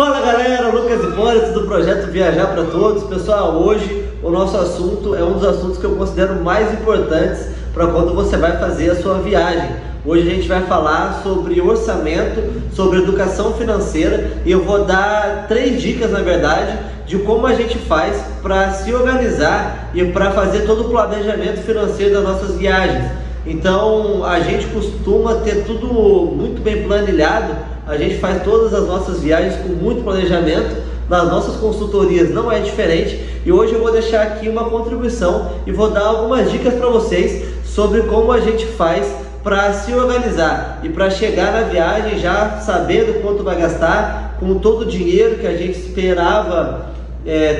Fala galera, Lucas Hipólito do projeto Viajar para Todos. Pessoal, hoje o nosso assunto é um dos assuntos que eu considero mais importantes para quando você vai fazer a sua viagem. Hoje a gente vai falar sobre orçamento, sobre educação financeira e eu vou dar 3 dicas, na verdade, de como a gente faz para se organizar e para fazer todo o planejamento financeiro das nossas viagens. Então a gente costuma ter tudo muito bem planilhado. A gente faz todas as nossas viagens com muito planejamento, nas nossas consultorias não é diferente, e hoje eu vou deixar aqui uma contribuição e vou dar algumas dicas para vocês sobre como a gente faz para se organizar e para chegar na viagem já sabendo quanto vai gastar, com todo o dinheiro que a gente esperava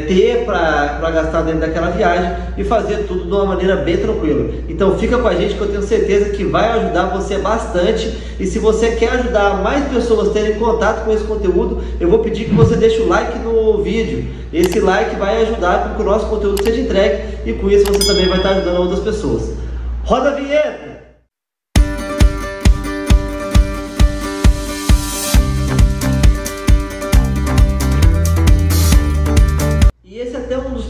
ter para gastar dentro daquela viagem e fazer tudo de uma maneira bem tranquila. Então fica com a gente que eu tenho certeza que vai ajudar você bastante, e se você quer ajudar mais pessoas a terem contato com esse conteúdo, eu vou pedir que você deixe o like no vídeo. Esse like vai ajudar para que o nosso conteúdo seja entregue e com isso você também vai estar ajudando outras pessoas. Roda a vinheta!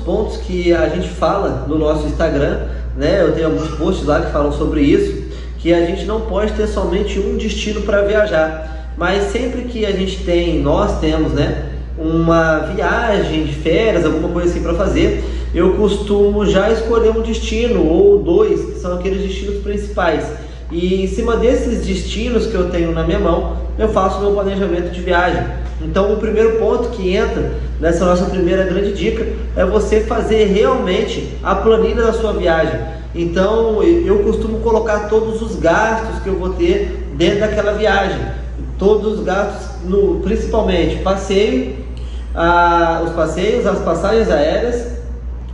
Pontos que a gente fala no nosso Instagram, né? Eu tenho alguns posts lá que falam sobre isso, que a gente não pode ter somente um destino para viajar, mas sempre que a gente nós temos, né, uma viagem de férias, alguma coisa assim para fazer, eu costumo já escolher um destino ou 2, que são aqueles destinos principais, e em cima desses destinos que eu tenho na minha mão, eu faço o meu planejamento de viagem. Então o primeiro ponto que entra nessa nossa primeira grande dica é você fazer realmente a planilha da sua viagem. Então eu costumo colocar todos os gastos que eu vou ter dentro daquela viagem, todos os gastos, principalmente passeio, os passeios, as passagens aéreas,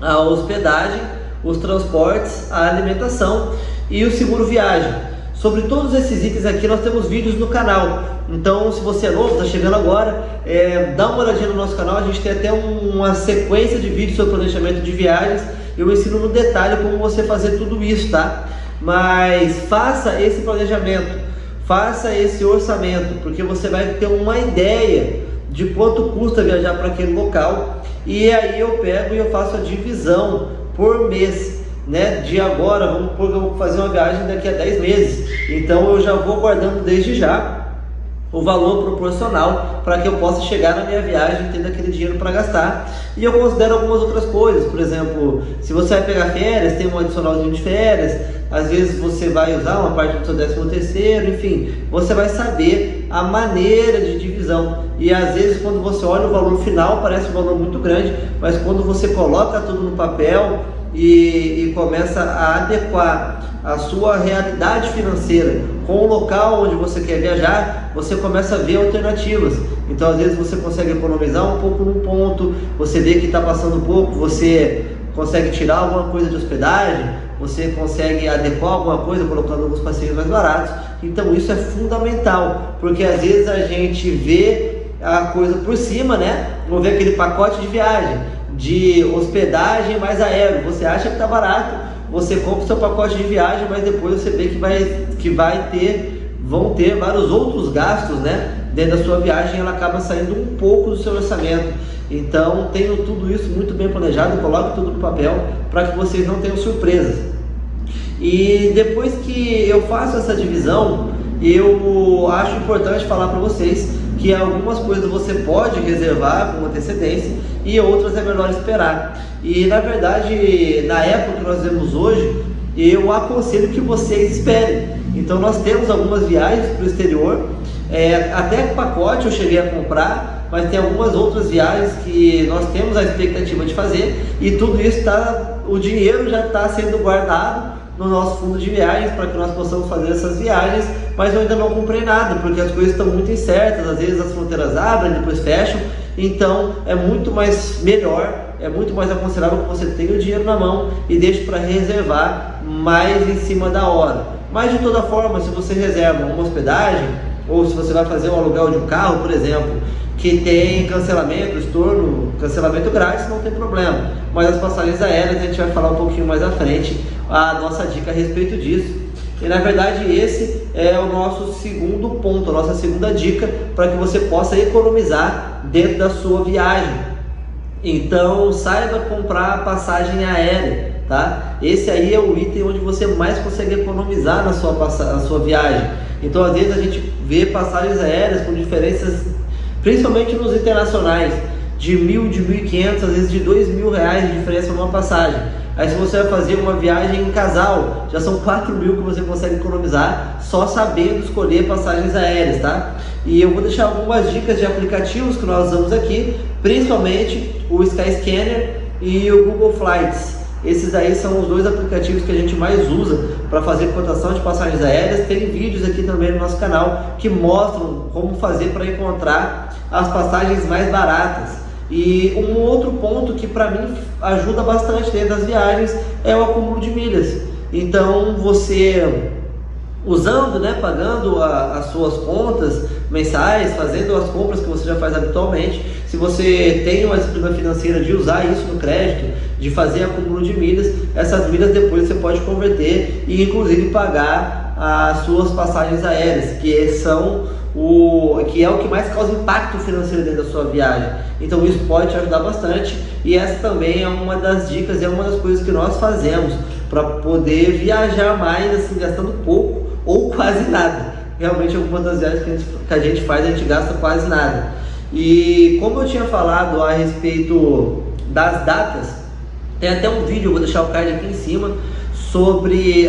a hospedagem, os transportes, a alimentação e o seguro viagem. Sobre todos esses itens aqui nós temos vídeos no canal, então se você é novo, está chegando agora, dá uma olhadinha no nosso canal. A gente tem até uma sequência de vídeos sobre planejamento de viagens. Eu ensino no detalhe como você fazer tudo isso, tá? Mas faça esse planejamento, faça esse orçamento, porque você vai ter uma ideia de quanto custa viajar para aquele local, e aí eu pego e eu faço a divisão por mês. Né, de agora, vamos supor que eu vou fazer uma viagem daqui a 10 meses, então eu já vou guardando desde já o valor proporcional para que eu possa chegar na minha viagem tendo aquele dinheiro para gastar. E eu considero algumas outras coisas, por exemplo, se você vai pegar férias, tem um adicionalzinho de férias, às vezes você vai usar uma parte do seu 13º, enfim, você vai saber a maneira de divisão. E às vezes quando você olha o valor final parece um valor muito grande, mas quando você coloca tudo no papel e começa a adequar a sua realidade financeira com o local onde você quer viajar, você começa a ver alternativas. Então às vezes você consegue economizar um pouco num ponto, você vê que está passando um pouco, você consegue tirar alguma coisa de hospedagem, você consegue adequar alguma coisa colocando alguns passeios mais baratos. Então isso é fundamental, porque às vezes a gente vê a coisa por cima, né? Vamos ver aquele pacote de viagem, de hospedagem mais aéreo, você acha que está barato, você compra o seu pacote de viagem, mas depois você vê que vão ter vários outros gastos, né, dentro da sua viagem, ela acaba saindo um pouco do seu orçamento. Então tenha tudo isso muito bem planejado, coloque tudo no papel para que vocês não tenham surpresas. E depois que eu faço essa divisão, eu acho importante falar para vocês que algumas coisas você pode reservar com antecedência e outras é melhor esperar. E na verdade, na época que nós vemos hoje, eu aconselho que vocês esperem. Então nós temos algumas viagens para o exterior, até pacote eu cheguei a comprar, mas tem algumas outras viagens que nós temos a expectativa de fazer, e tudo isso o dinheiro já está sendo guardado no nosso fundo de viagens para que nós possamos fazer essas viagens, mas eu ainda não comprei nada, porque as coisas estão muito incertas, às vezes as fronteiras abrem, depois fecham, então é muito mais aconselhável que você tenha o dinheiro na mão e deixe para reservar mais em cima da hora. Mas de toda forma, se você reserva uma hospedagem, ou se você vai fazer um aluguel de um carro, por exemplo, que tem cancelamento, estorno, cancelamento grátis, não tem problema. Mas as passagens aéreas a gente vai falar um pouquinho mais à frente a nossa dica a respeito disso. E na verdade esse é o nosso segundo ponto, a nossa segunda dica para que você possa economizar dentro da sua viagem. Então saiba comprar passagem aérea, tá? Esse aí é o item onde você mais consegue economizar na sua viagem. Então às vezes a gente vê passagens aéreas com diferenças, principalmente nos internacionais, de 1.000, de 1.500, às vezes de R$2.000 de diferença numa passagem. Aí se você vai fazer uma viagem em casal, já são 4.000 que você consegue economizar só sabendo escolher passagens aéreas, tá? E eu vou deixar algumas dicas de aplicativos que nós usamos aqui, principalmente o Skyscanner e o Google Flights. Esses aí são os dois aplicativos que a gente mais usa para fazer cotação de passagens aéreas. Tem vídeos aqui também no nosso canal que mostram como fazer para encontrar as passagens mais baratas. E um outro ponto que para mim ajuda bastante dentro das viagens é o acúmulo de milhas. Então você usando, né, pagando as suas contas mensais, fazendo as compras que você já faz habitualmente, se você tem uma disciplina financeira de usar isso no crédito, de fazer acúmulo de milhas, essas milhas depois você pode converter e inclusive pagar as suas passagens aéreas, que é o que mais causa impacto financeiro dentro da sua viagem. Então isso pode te ajudar bastante, e essa também é uma das dicas, é uma das coisas que nós fazemos para poder viajar mais, assim, gastando pouco ou quase nada. Realmente algumas das viagens que a gente faz, a gente gasta quase nada. E como eu tinha falado a respeito das datas, tem até um vídeo, eu vou deixar o card aqui em cima, sobre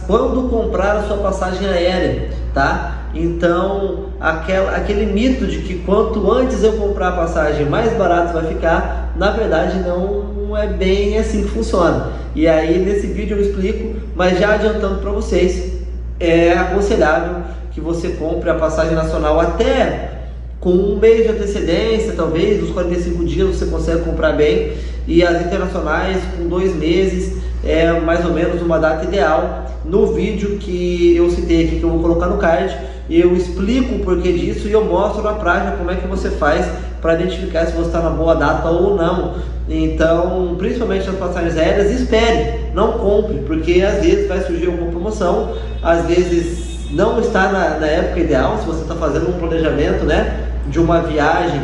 quando comprar a sua passagem aérea, tá? Então, aquele mito de que quanto antes eu comprar a passagem, mais barato vai ficar, na verdade não é bem assim que funciona. E aí nesse vídeo eu explico, mas já adiantando para vocês, é aconselhável que você compre a passagem nacional até com um mês de antecedência, talvez, uns 45 dias você consegue comprar bem, e as internacionais com 2 meses é mais ou menos uma data ideal. No vídeo que eu citei aqui, que eu vou colocar no card, eu explico o porquê disso e eu mostro na prática como é que você faz para identificar se você está na boa data ou não. Então, principalmente nas passagens aéreas, espere, não compre, porque às vezes vai surgir alguma promoção, às vezes não está na época ideal, se você está fazendo um planejamento, né, de uma viagem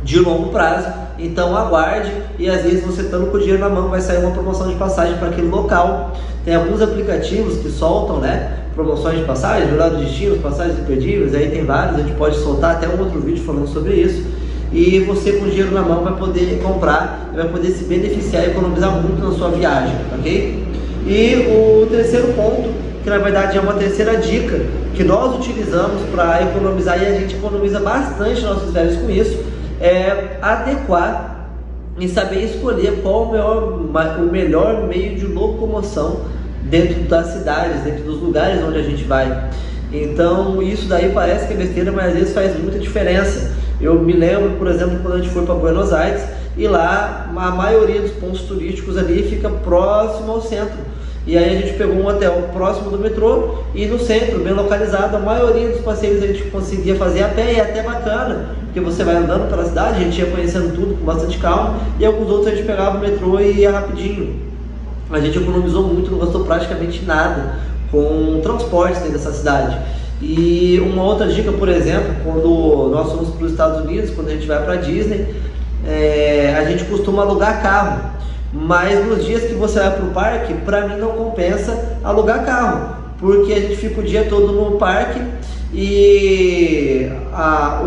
de longo prazo. Então aguarde, e às vezes você estando com o dinheiro na mão vai sair uma promoção de passagem para aquele local. Tem alguns aplicativos que soltam, né, promoções de passagem, melhor destinos, passagens imperdíveis, aí tem vários, a gente pode soltar até um outro vídeo falando sobre isso. E você com o dinheiro na mão vai poder comprar, vai poder se beneficiar e economizar muito na sua viagem, ok? E o terceiro ponto, que na verdade é uma terceira dica que nós utilizamos para economizar, e a gente economiza bastante nossos viagens com isso, é adequar e saber escolher qual o melhor meio de locomoção dentro das cidades, dentro dos lugares onde a gente vai. Então isso daí parece que é besteira, mas às vezes faz muita diferença. Eu me lembro, por exemplo, quando a gente foi para Buenos Aires, e lá a maioria dos pontos turísticos ali fica próximo ao centro. E aí a gente pegou um hotel próximo do metrô e no centro, bem localizado. A maioria dos passeios a gente conseguia fazer a pé, e é até bacana, porque você vai andando pela cidade, a gente ia conhecendo tudo com bastante calma, e alguns outros a gente pegava o metrô e ia rapidinho. A gente economizou muito, não gastou praticamente nada com transportes dentro dessa cidade. E uma outra dica, por exemplo, quando nós fomos para os Estados Unidos, quando a gente vai para a Disney, a gente costuma alugar carro. Mas nos dias que você vai para o parque, para mim não compensa alugar carro, porque a gente fica o dia todo no parque e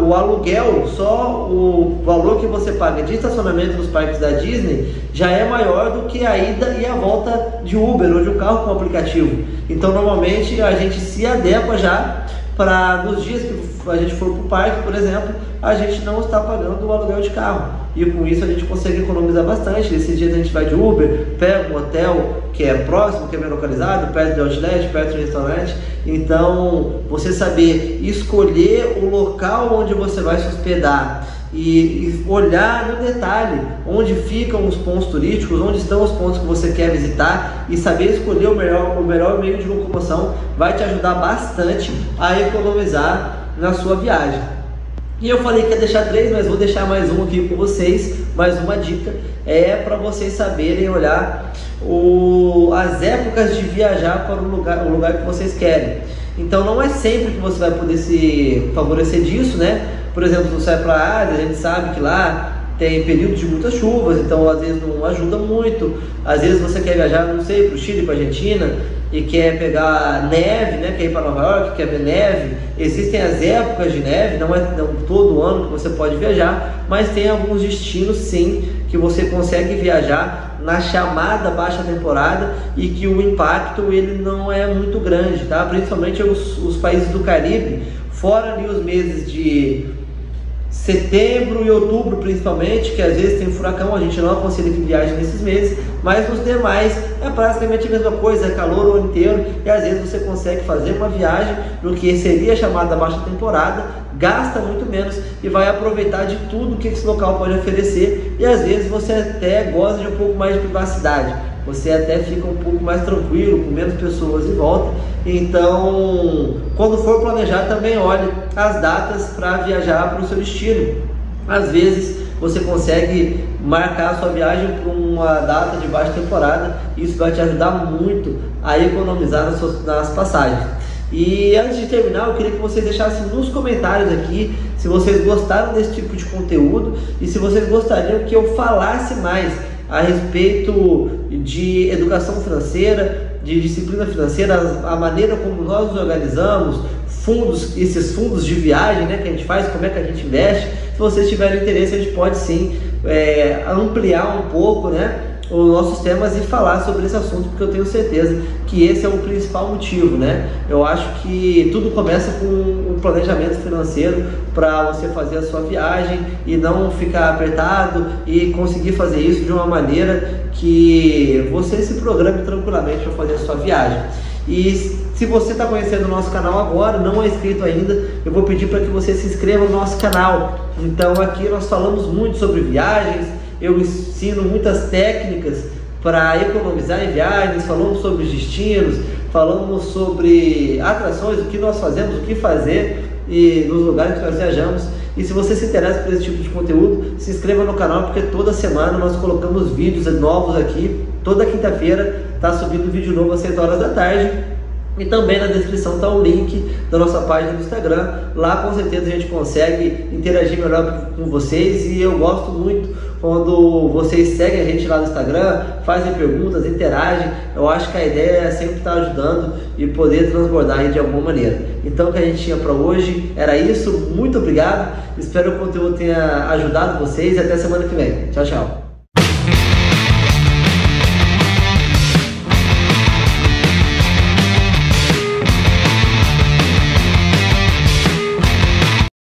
o aluguel, só o valor que você paga de estacionamento nos parques da Disney já é maior do que a ida e a volta de Uber ou de um carro com aplicativo. Então normalmente a gente se adequa já para nos dias que a gente for para o parque, por exemplo, a gente não está pagando o aluguel de carro, e com isso a gente consegue economizar bastante. Nesses dias a gente vai de Uber, pega um hotel que é próximo, que é bem localizado, perto do outlet, perto do restaurante. Então você saber escolher o local onde você vai se hospedar e olhar no detalhe onde ficam os pontos turísticos, onde estão os pontos que você quer visitar, e saber escolher o melhor meio de locomoção vai te ajudar bastante a economizar na sua viagem. E eu falei que ia deixar 3, mas vou deixar mais um aqui com vocês, mais uma dica, para vocês saberem olhar as épocas de viajar para o lugar que vocês querem. Então não é sempre que você vai poder se favorecer disso, né? Por exemplo, se você vai para a Ásia, a gente sabe que lá tem períodos de muitas chuvas, então às vezes não ajuda muito. Às vezes você quer viajar, não sei, para o Chile, para a Argentina, e quer pegar neve, né? Quer ir para Nova York, quer ver neve. Existem as épocas de neve, não é todo ano que você pode viajar, mas tem alguns destinos sim que você consegue viajar na chamada baixa temporada e que o impacto ele não é muito grande, tá? Principalmente os países do Caribe, fora ali os meses de setembro e outubro principalmente, que às vezes tem furacão, a gente não aconselha que viaje nesses meses, mas nos demais é basicamente a mesma coisa, é calor o ano inteiro, e às vezes você consegue fazer uma viagem no que seria chamada baixa temporada, gasta muito menos e vai aproveitar de tudo que esse local pode oferecer, e às vezes você até goza de um pouco mais de privacidade, você até fica um pouco mais tranquilo, com menos pessoas em volta. Então, quando for planejar, também olhe as datas para viajar para o seu destino. Às vezes você consegue marcar a sua viagem para uma data de baixa temporada, e isso vai te ajudar muito a economizar nas passagens. E antes de terminar, eu queria que vocês deixassem nos comentários aqui se vocês gostaram desse tipo de conteúdo e se vocês gostariam que eu falasse mais a respeito de educação financeira, de disciplina financeira, a maneira como nós nos organizamos, esses fundos de viagem, né, que a gente faz, como é que a gente investe. Se vocês tiverem interesse, a gente pode sim ampliar um pouco, né, os nossos temas e falar sobre esse assunto, porque eu tenho certeza que esse é o principal motivo, né? Eu acho que tudo começa com um planejamento financeiro para você fazer a sua viagem e não ficar apertado e conseguir fazer isso de uma maneira que você se programe tranquilamente para fazer a sua viagem. E se você está conhecendo o nosso canal agora, não é inscrito ainda, eu vou pedir para que você se inscreva no nosso canal. Então aqui nós falamos muito sobre viagens, eu ensino muitas técnicas para economizar em viagens, falamos sobre os destinos, falamos sobre atrações, o que nós fazemos, o que fazer e nos lugares que nós viajamos. E se você se interessa por esse tipo de conteúdo, se inscreva no canal, porque toda semana nós colocamos vídeos novos aqui. Toda quinta-feira está subindo vídeo novo às 6 horas da tarde. E também na descrição está o link da nossa página do Instagram. Lá com certeza a gente consegue interagir melhor com vocês. E eu gosto muito quando vocês seguem a gente lá no Instagram, fazem perguntas, interagem. Eu acho que a ideia é sempre estar ajudando e poder transbordar aí de alguma maneira. Então o que a gente tinha para hoje era isso. Muito obrigado. Espero que o conteúdo tenha ajudado vocês e até semana que vem. Tchau, tchau.